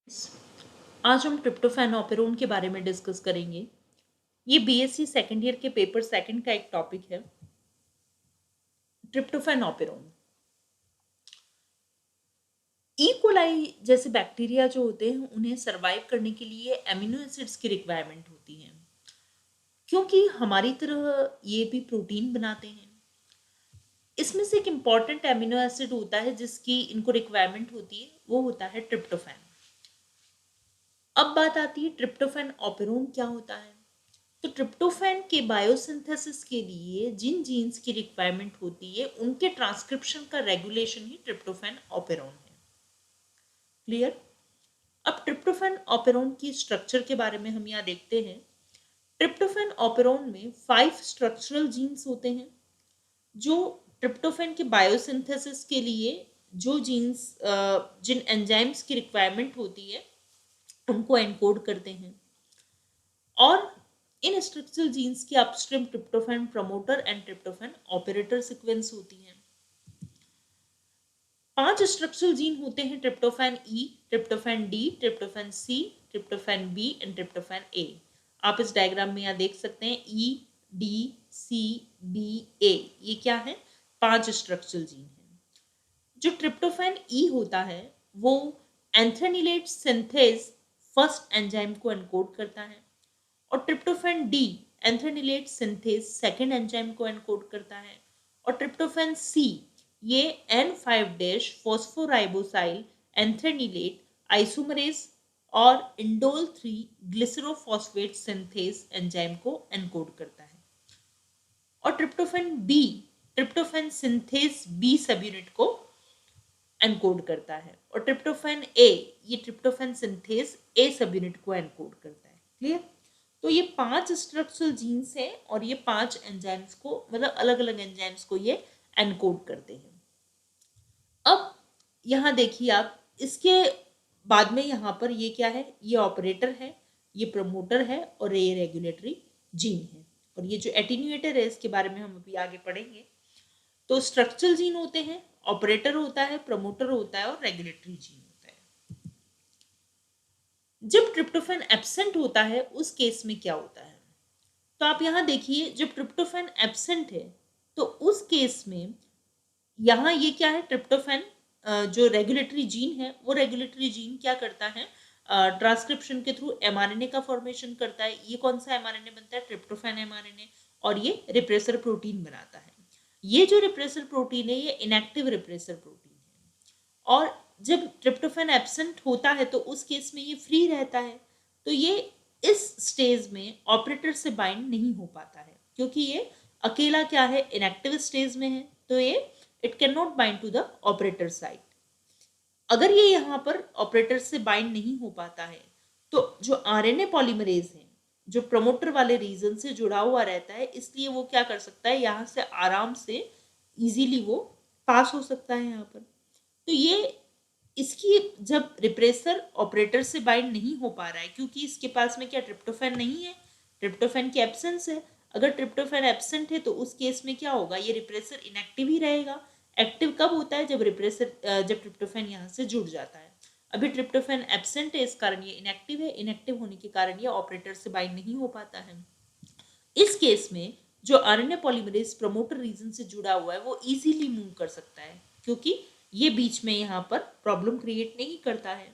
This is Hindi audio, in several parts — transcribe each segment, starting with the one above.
आज हम ट्रिप्टोफैन ऑपेरोन के बारे में डिस्कस करेंगे। ये बीएससी सेकेंड ईयर के पेपर सेकंड का एक टॉपिक है। ट्रिप्टोफैन ऑपेरोन, ई कोलाई जैसे बैक्टीरिया जो होते हैं उन्हें सरवाइव करने के लिए एमिनो एसिड्स की रिक्वायरमेंट होती है, क्योंकि हमारी तरह ये भी प्रोटीन बनाते हैं। इसमें से एक इम्पॉर्टेंट एमिनो एसिड होता है जिसकी इनको रिक्वायरमेंट होती है, वो होता है ट्रिप्टोफैन। अब बात आती है ट्रिप्टोफैन ऑपेरोन क्या होता है। तो ट्रिप्टोफैन के बायोसिंथेसिस के लिए जिन जीन्स की रिक्वायरमेंट होती है उनके ट्रांसक्रिप्शन का रेगुलेशन ही ट्रिप्टोफैन ऑपेरोन है। क्लियर। अब ट्रिप्टोफैन ऑपेरोन की स्ट्रक्चर के बारे में हम यहाँ देखते हैं। ट्रिप्टोफैन ऑपेरोन में 5 स्ट्रक्चरल जीन्स होते हैं जो ट्रिप्टोफैन के बायोसिंथेसिस के लिए जो जीन्स जिन एंजाइम्स की रिक्वायरमेंट होती है उनको एनकोड करते हैं। और इन स्ट्रक्चरल जीन्स की upstream tryptophan promoter and tryptophan operator sequence होती हैं। 5 स्ट्रक्चरल जीन होते हैं: tryptophan E, tryptophan D, tryptophan C, tryptophan B and tryptophan A. आप इस डायग्राम में यहाँ देख सकते हैं ई, डी, सी, बी, ए, ये क्या है? 5 स्ट्रक्चरल जीन हैं। जो ट्रिप्टोफैन ई होता है वो एंथ्रेनिलेट सिंथेज फर्स्ट एंजाइम को एनकोड करता है, और tryptophan D anthranilate synthase second enzyme को एनकोड करता है, और ट्रिप्टोफैन सी ये N5' फॉस्फोराइबोसाइल एंथ्रेनिलेट आइसोमरेज और इंडोल 3 ग्लिसरोफॉस्फेट सिंथेज एंजाइम को एनकोड करता है, और tryptophan B tryptophan synthase B subunit को एनकोड करता है, और ट्रिप्टोफैन ए ये ट्रिप्टोफैन सिंथेज ए सब यूनिट को एनकोड करता है। क्लियर। तो ये 5 स्ट्रक्चरल जीन्स हैं और ये 5 एंजाइम्स को, मतलब अलग अलग एंजाइम्स को ये एनकोड करते हैं। अब यहाँ देखिए आप, इसके बाद में यहाँ पर ये क्या है? ये ऑपरेटर है, ये प्रमोटर है और ये रेगुलेटरी जीन है, और ये जो एटीन्यूएटर है इसके बारे में हम अभी आगे पढ़ेंगे। तो स्ट्रक्चरल जीन होते हैं, ऑपरेटर होता है, प्रमोटर होता है और रेगुलेटरी जीन होता है। जब ट्रिप्टोफैन एब्सेंट होता है उस केस में क्या होता है? तो आप यहाँ देखिए, जब ट्रिप्टोफैन एब्सेंट है तो उस केस में यहाँ ये क्या है? ट्रिप्टोफैन जो रेगुलेटरी जीन है वो रेगुलेटरी जीन क्या करता है? ट्रांसक्रिप्शन के थ्रू एमआरएनए का फॉर्मेशन करता है। ये कौन सा एमआरएनए बनता है? ट्रिप्टोफैन एमआरएनए, और ये रिप्रेसर प्रोटीन बनाता है। ये जो रिप्रेसर प्रोटीन है ये इनएक्टिव रिप्रेसर प्रोटीन है, और जब ट्रिप्टोफैन एब्सेंट होता है तो उस केस में ये फ्री रहता है। तो ये इस स्टेज में ऑपरेटर से बाइंड नहीं हो पाता है, क्योंकि ये अकेला क्या है? इनएक्टिव स्टेज में है, तो ये it cannot bind to the operator site. अगर ये यहाँ पर ऑपरेटर से बाइंड नहीं हो पाता है तो जो आरएनए पॉलीमरेज है जो प्रमोटर वाले रीजन से जुड़ा हुआ रहता है, इसलिए वो क्या कर सकता है? यहाँ से आराम से इजीली वो पास हो सकता है यहाँ पर। तो ये इसकी जब रिप्रेसर ऑपरेटर से बाइंड नहीं हो पा रहा है, क्योंकि इसके पास में क्या ट्रिप्टोफैन नहीं है, ट्रिप्टोफैन की एब्सेंस है। अगर ट्रिप्टोफैन एब्सेंट है तो उस केस में क्या होगा? ये रिप्रेसर इनएक्टिव ही रहेगा। एक्टिव कब होता है? जब जब ट्रिप्टोफैन यहाँ से जुड़ जाता है। अभी ट्रिप्टोफैन एब्सेंट है, इस कारण ये इनएक्टिव है। इनएक्टिव होने के कारण ये ऑपरेटर से बाइंड नहीं हो पाता है। इस केस में जो आरएनए पॉलीमरेज प्रमोटर रीजन से जुड़ा हुआ है वो इजीली मूव कर सकता है, क्योंकि ये बीच में यहाँ पर प्रॉब्लम क्रिएट नहीं करता है।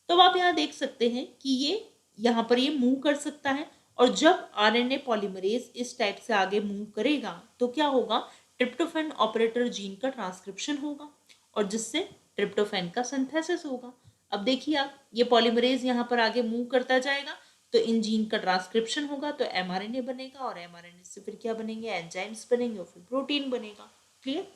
तो आप यहाँ देख सकते हैं कि ये यहाँ पर ये मूव कर सकता है, और जब आरएनए पॉलीमरेज इस टाइप से आगे मूव करेगा तो क्या होगा? ट्रिप्टोफैन ऑपरेटर जीन का ट्रांसक्रिप्शन होगा और जिससे ट्रिप्टोफैन का सिंथेसिस होगा। अब देखिए आप, ये पॉलीमरेज यहाँ पर आगे मूव करता जाएगा तो इन जीन का ट्रांसक्रिप्शन होगा, तो एमआरएनए बनेगा, और एमआरएनए से फिर क्या बनेंगे? एंजाइम्स बनेंगे, और फिर प्रोटीन बनेगा। क्लियर।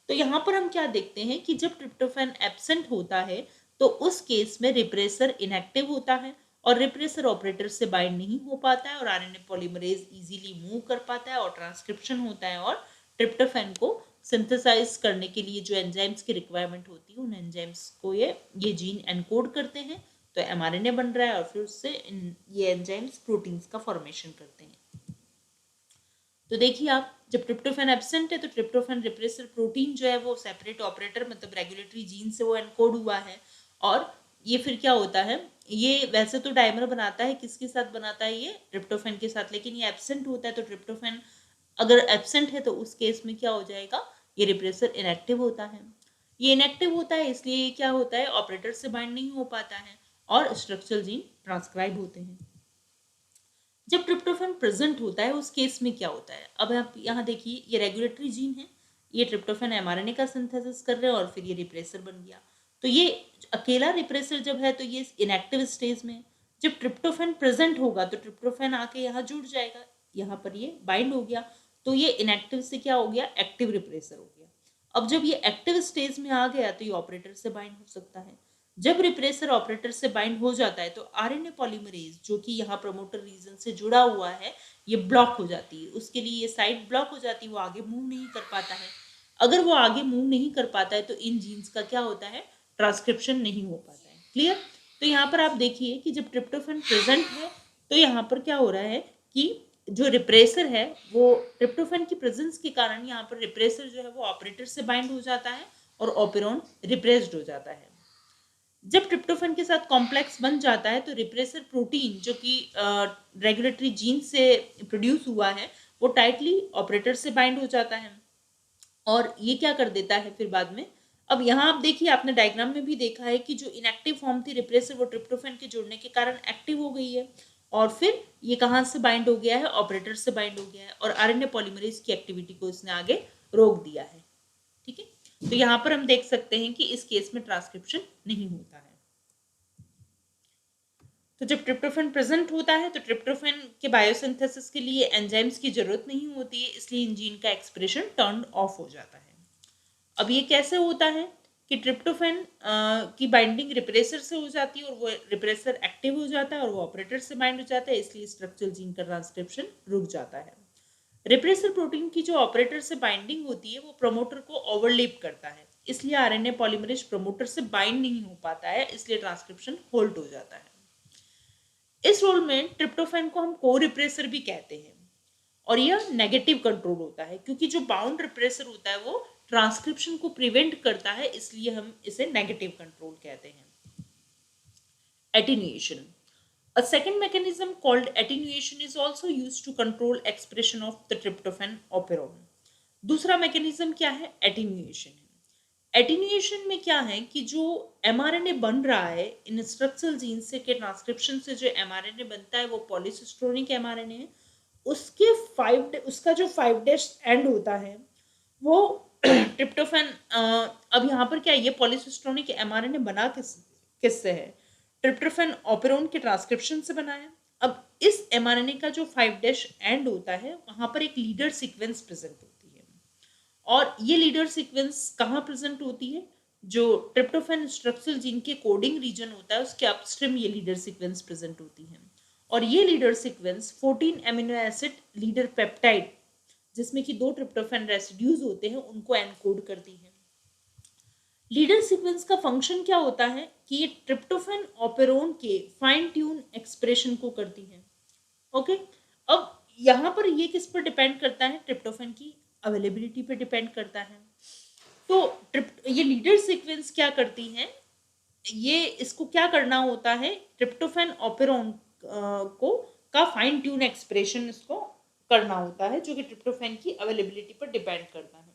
तो यहाँ पर हम क्या देखते हैं कि जब ट्रिप्टोफैन एब्सेंट होता है तो उस केस में रिप्रेसर इनएक्टिव होता है, और रिप्रेसर ऑपरेटर से बाइंड नहीं हो पाता है, और आरएनए पॉलीमरेज इजीली मूव कर पाता है और ट्रांसक्रिप्शन होता है, और ट्रिप्टोफैन को सिंथेसाइज करने के लिए जो एंजाइम्स की रिक्वायरमेंट होती है उन एंजाइम्स को ये जीन एनकोड करते हैं, तो एमआरएनए बन रहा है, और फिर उससे ये एंजाइम्स प्रोटीन्स का फॉर्मेशन करते हैं। तो देखिए आप, जब ट्रिप्टोफैन एब्सेंट है तो ट्रिप्टोफैन रिप्रेसर प्रोटीन जो है वो सेपरेट ऑपरेटर मतलब रेगुलेटरी जीन से वो एनकोड हुआ है, और ये फिर क्या होता है, ये वैसे तो डाइमर बनाता है, किसके साथ बनाता है, ये ट्रिप्टोफैन के साथ, लेकिन ये एब्सेंट होता है तो ट्रिप्टोफैन अगर एब्सेंट है तो उस केस में क्या हो जाएगा, ये रिप्रेसर इनएक्टिव होता है। ये इनएक्टिव होता है इसलिए ये क्या होता है, ऑपरेटर से बाइंड नहीं हो पाता है और स्ट्रक्चरल जीन ट्रांसक्राइब होते हैं। जब ट्रिप्टोफैन प्रेजेंट होता है उस केस में क्या होता है, अब आप यहाँ देखिए, ये रेगुलेटरी जीन है, ये ट्रिप्टोफैन एमआरएनए का सिंथेसिस कर रहे हैं और फिर ये रिप्रेसर बन गया। तो ये अकेला रिप्रेसर जब है तो ये इनएक्टिव स्टेज में है। जब ट्रिप्टोफैन प्रेजेंट होगा तो ट्रिप्टोफैन आके यहाँ जुड़ जाएगा, यहाँ पर ये बाइंड हो गया, तो ये इनएक्टिव से क्या हो गया, एक्टिव रिप्रेसर हो गया। अब जब ये एक्टिव स्टेज में आ गया तो ये ऑपरेटर से बाइंड हो सकता है। जब रिप्रेसर ऑपरेटर से बाइंड हो जाता है तो आरएनए पॉलीमरेज जो कि यहाँ प्रमोटर रीजन से जुड़ा हुआ है, ये ब्लॉक हो जाती है, उसके लिए ये साइड ब्लॉक हो जाती है, वो आगे मूव नहीं कर पाता है। अगर वो आगे मूव नहीं कर पाता है तो इन जीन्स का क्या होता है, ट्रांसक्रिप्शन नहीं हो पाता है। क्लियर? तो यहाँ पर आप देखिए कि जब ट्रिप्टोफैन प्रेजेंट है तो यहाँ पर क्या हो रहा है कि जो रिप्रेसर है वो ट्रिप्टोफैन की प्रेजेंस के कारण यहाँ पर रिप्रेसर जो है वो ऑपरेटर से बाइंड हो जाता है और ऑपेरॉन रिप्रेस्ड हो जाता है। जब ट्रिप्टोफैन के साथ कॉम्प्लेक्स बन जाता है तो रिप्रेसर प्रोटीन जो कि रेगुलेटरी जीन से प्रोड्यूस हुआ है वो टाइटली ऑपरेटर से बाइंड हो जाता है और ये क्या कर देता है फिर बाद में। अब यहाँ आप देखिए, आपने डायग्राम में भी देखा है कि जो इनएक्टिव फॉर्म थी रिप्रेसर वो ट्रिप्टोफैन के जुड़ने के कारण एक्टिव हो गई है और फिर ये कहाँ से बाइंड हो गया है, ऑपरेटर से बाइंड हो गया है और आरएनए पॉलीमरेज की एक्टिविटी को इसने आगे रोक दिया है। ठीक है, तो यहाँ पर हम देख सकते हैं कि इस केस में ट्रांसक्रिप्शन नहीं होता है। तो जब ट्रिप्टोफैन प्रेजेंट होता है तो ट्रिप्टोफैन के बायोसिंथेसिस के लिए एंजाइम्स की जरूरत नहीं होती है, इसलिए इन जीन का एक्सप्रेशन टर्न ऑफ हो जाता है। अब ये कैसे होता है कि ट्रिप्टोफैन की बाइंडिंग रिप्रेसर से हो जाती है और वो रिप्रेसर एक्टिव हो जाता है और वो ऑपरेटर से बाइंड हो जाता है, इसलिए स्ट्रक्चरल जीन का ट्रांसक्रिप्शन रुक जाता है। रिप्रेसर प्रोटीन की जो ऑपरेटर से बाइंडिंग होती है वो प्रमोटर को ओवरलैप करता है, इसलिए आरएनए पॉलीमरेज प्रमोटर से बाइंड नहीं हो पाता है, इसलिए ट्रांसक्रिप्शन होल्ड हो जाता है। इस रोल में ट्रिप्टोफैन को हम को रिप्रेसर भी कहते हैं और यह नेगेटिव कंट्रोल होता है क्योंकि जो बाउंड रिप्रेसर होता है वो ट्रांसक्रिप्शन को प्रिवेंट करता है, इसलिए हम इसे नेगेटिव कंट्रोल कहते हैं। Attenuation, a second mechanism called attenuation is also used to control expression of the tryptophan operon। दूसरा मैकेनिज्म क्या है, एटीन्यूएशन है। एटीन्यूएशन में क्या है कि जो एमआरएनए बन रहा है इन स्ट्रक्चरल जीन से के ट्रांसक्रिप्शन से जो एमआरएनए बनता है वो पॉलीसिस्ट्रोनिक एमआरएनए है, उसका जो 5' एंड होता है वो ट्रिप्टोफैन। अब यहाँ पर क्या है, ये पॉलीसिस्ट्रोनिक एमआरएनए बना किससे है, ट्रिप्टोफैन ऑपेरोन के ट्रांसक्रिप्शन से बना है। अब इस एमआरएनए का जो 5' एंड होता है वहां पर एक लीडर सीक्वेंस प्रेजेंट होती है और ये लीडर सीक्वेंस कहाँ प्रेजेंट होती है, जो ट्रिप्टोफैन स्ट्रक्चरल जीन के कोडिंग रीजन होता है उसके अपस्ट्रीम ये लीडर सीक्वेंस प्रेजेंट होती है और ये leader sequence 14 amino acid leader peptide जिसमें कि 2 ट्रिप्टोफैन रेसिड्यूज होते हैं उनको एनकोड करती है। लीडर सीक्वेंस का फंक्शन क्या होता है कि ये ट्रिप्टोफैन ऑपेरोन के फाइन ट्यून एक्सप्रेशन को करती है। ओके, अब यहाँ पर ये किस पर डिपेंड करता है, ट्रिप्टोफैन की अवेलेबिलिटी पर डिपेंड करता है। तो ये लीडर सीक्वेंस क्या करती है, ये इसको क्या करना होता है, ट्रिप्टोफैन ऑपेरोन को का फाइन ट्यून एक्सप्रेशन इसको करना होता है जो कि ट्रिप्टोफैन की अवेलेबिलिटी पर डिपेंड करता है।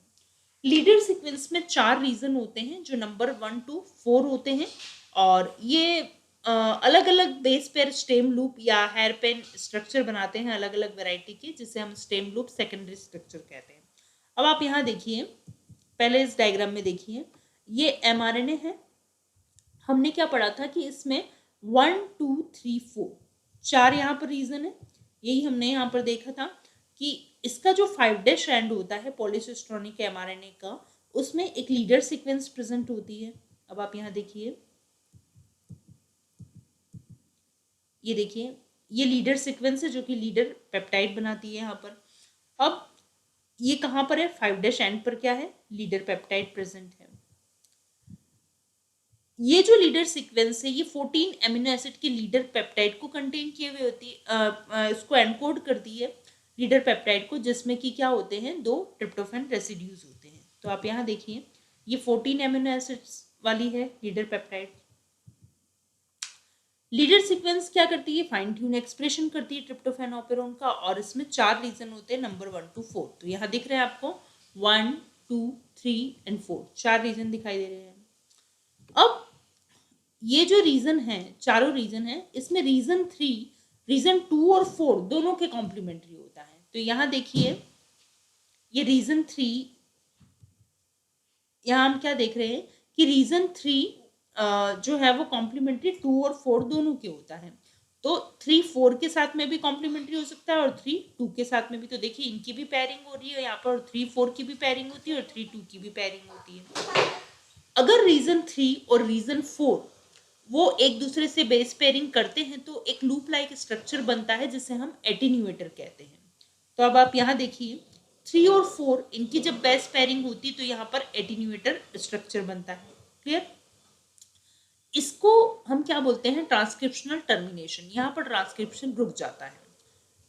लीडर सीक्वेंस में 4 रीजन होते हैं जो नंबर 1 to 4 होते हैं और ये अलग अलग बेस पेयर स्टेम लूप या हेयर पेन स्ट्रक्चर बनाते हैं अलग अलग वैरायटी के, जिसे हम स्टेम लूप सेकेंडरी स्ट्रक्चर कहते हैं। अब आप यहाँ देखिए, पहले इस डायग्राम में देखिए, ये एमआरएनए है। हमने क्या पढ़ा था कि इसमें 1 2 3 4 4 यहाँ पर रीजन है, यही हमने यहाँ पर देखा था कि इसका जो 5' एंड होता है पॉलीसिस्ट्रोनिक एमआरएनए का, उसमें एक लीडर सीक्वेंस प्रेजेंट होती है। अब आप यहाँ देखिए, ये देखिए, ये लीडर सीक्वेंस है जो कि लीडर पेप्टाइड बनाती है यहाँ पर। अब ये कहाँ पर है, 5' एंड पर क्या है, लीडर पेप्टाइड प्रेजेंट है। ये जो लीडर सीक्वेंस है ये 14 एमिनो एसिड के लीडर पेप्टाइड को कंटेन किए हुए होती है, इसको एनकोड करती है लीडर पेप्टाइड को, जिसमें कि क्या होते हैं, 2 ट्रिप्टोफैन रेसिड्यूज होते हैं। तो आप यहाँ देखिए, ये 14 एमिनो एसिड्स वाली है लीडर पेप्टाइड। लीडर सीक्वेंस क्या करती है, फाइन ट्यून एक्सप्रेशन करती है ट्रिप्टोफैन ऑपेरोन का, और इसमें 4 रीजन होते हैं, नंबर 1 to 4। तो यहाँ दिख रहे हैं आपको 1, 2, 3 and 4, 4 रीजन दिखाई दे रहे हैं। अब ये जो रीजन है, चारों रीजन है, इसमें रीजन 3, रीजन 2 और 4 दोनों के कॉम्प्लीमेंट्री होता है। तो यहाँ देखिए ये रीजन 3, यहाँ हम क्या देख रहे हैं कि रीजन 3 जो है वो कॉम्प्लीमेंट्री 2 और 4 दोनों के होता है। तो 3 4 के साथ में भी कॉम्प्लीमेंट्री हो सकता है और 3 2 के साथ में भी। तो देखिए इनकी भी पेयरिंग हो रही है यहाँ पर, 3 4 की भी पेयरिंग होती है और 3 2 की भी पेयरिंग होती है। अगर रीजन 3 और रीजन 4 वो एक दूसरे से बेस पेयरिंग करते हैं तो एक लूप लाइक स्ट्रक्चर बनता है जिसे हम एटीन्यूएटर कहते हैं। तो अब आप यहाँ देखिए 3 और 4 इनकी जब बेस पेयरिंग होती है तो यहाँ पर एटीन्यूएटर स्ट्रक्चर बनता है। क्लियर? इसको हम क्या बोलते हैं, ट्रांसक्रिप्शनल टर्मिनेशन। यहाँ पर ट्रांसक्रिप्शन रुक जाता है।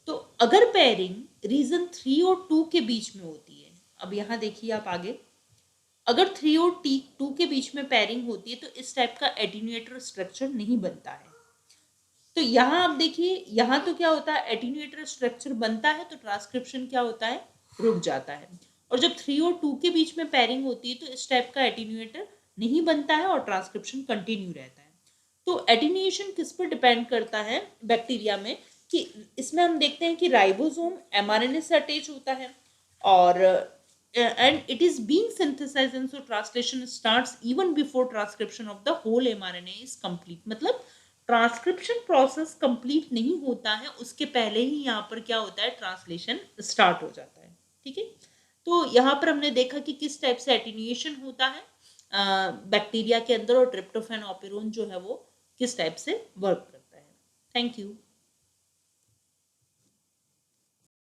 तो अगर पेयरिंग रीजन 3 और 2 के बीच में होती है, अब यहाँ देखिए आप आगे, अगर 3 और 2 के बीच में पेयरिंग होती है तो इस टाइप का एटीन्यूएटर स्ट्रक्चर नहीं बनता है। तो यहाँ आप देखिए, यहाँ तो क्या होता है, एटीन्यूएटर स्ट्रक्चर बनता है तो ट्रांसक्रिप्शन क्या होता है, रुक जाता है। और जब 3 और 2 के बीच में पेयरिंग होती है तो इस टाइप का एटीन्यूएटर नहीं बनता है और ट्रांसक्रिप्शन कंटिन्यू रहता है। तो एटीन्यूएशन किस पर डिपेंड करता है बैक्टीरिया में, कि इसमें हम देखते हैं कि राइबोसोम mRNA से अटैच होता है और and it is being synthesized and so translation starts even before transcription of the whole mRNA is complete। मतलब ट्रांसक्रिप्शन प्रोसेस कंप्लीट नहीं होता है, उसके पहले ही यहाँ पर क्या होता है, ट्रांसलेशन स्टार्ट हो जाता है। ठीक है, तो यहाँ पर हमने देखा कि किस टाइप से एटीन्यूएशन होता है बैक्टीरिया के अंदर और ट्रिप्टोफैन ऑपेरोन जो है वो किस टाइप से वर्क करता है। Thank you.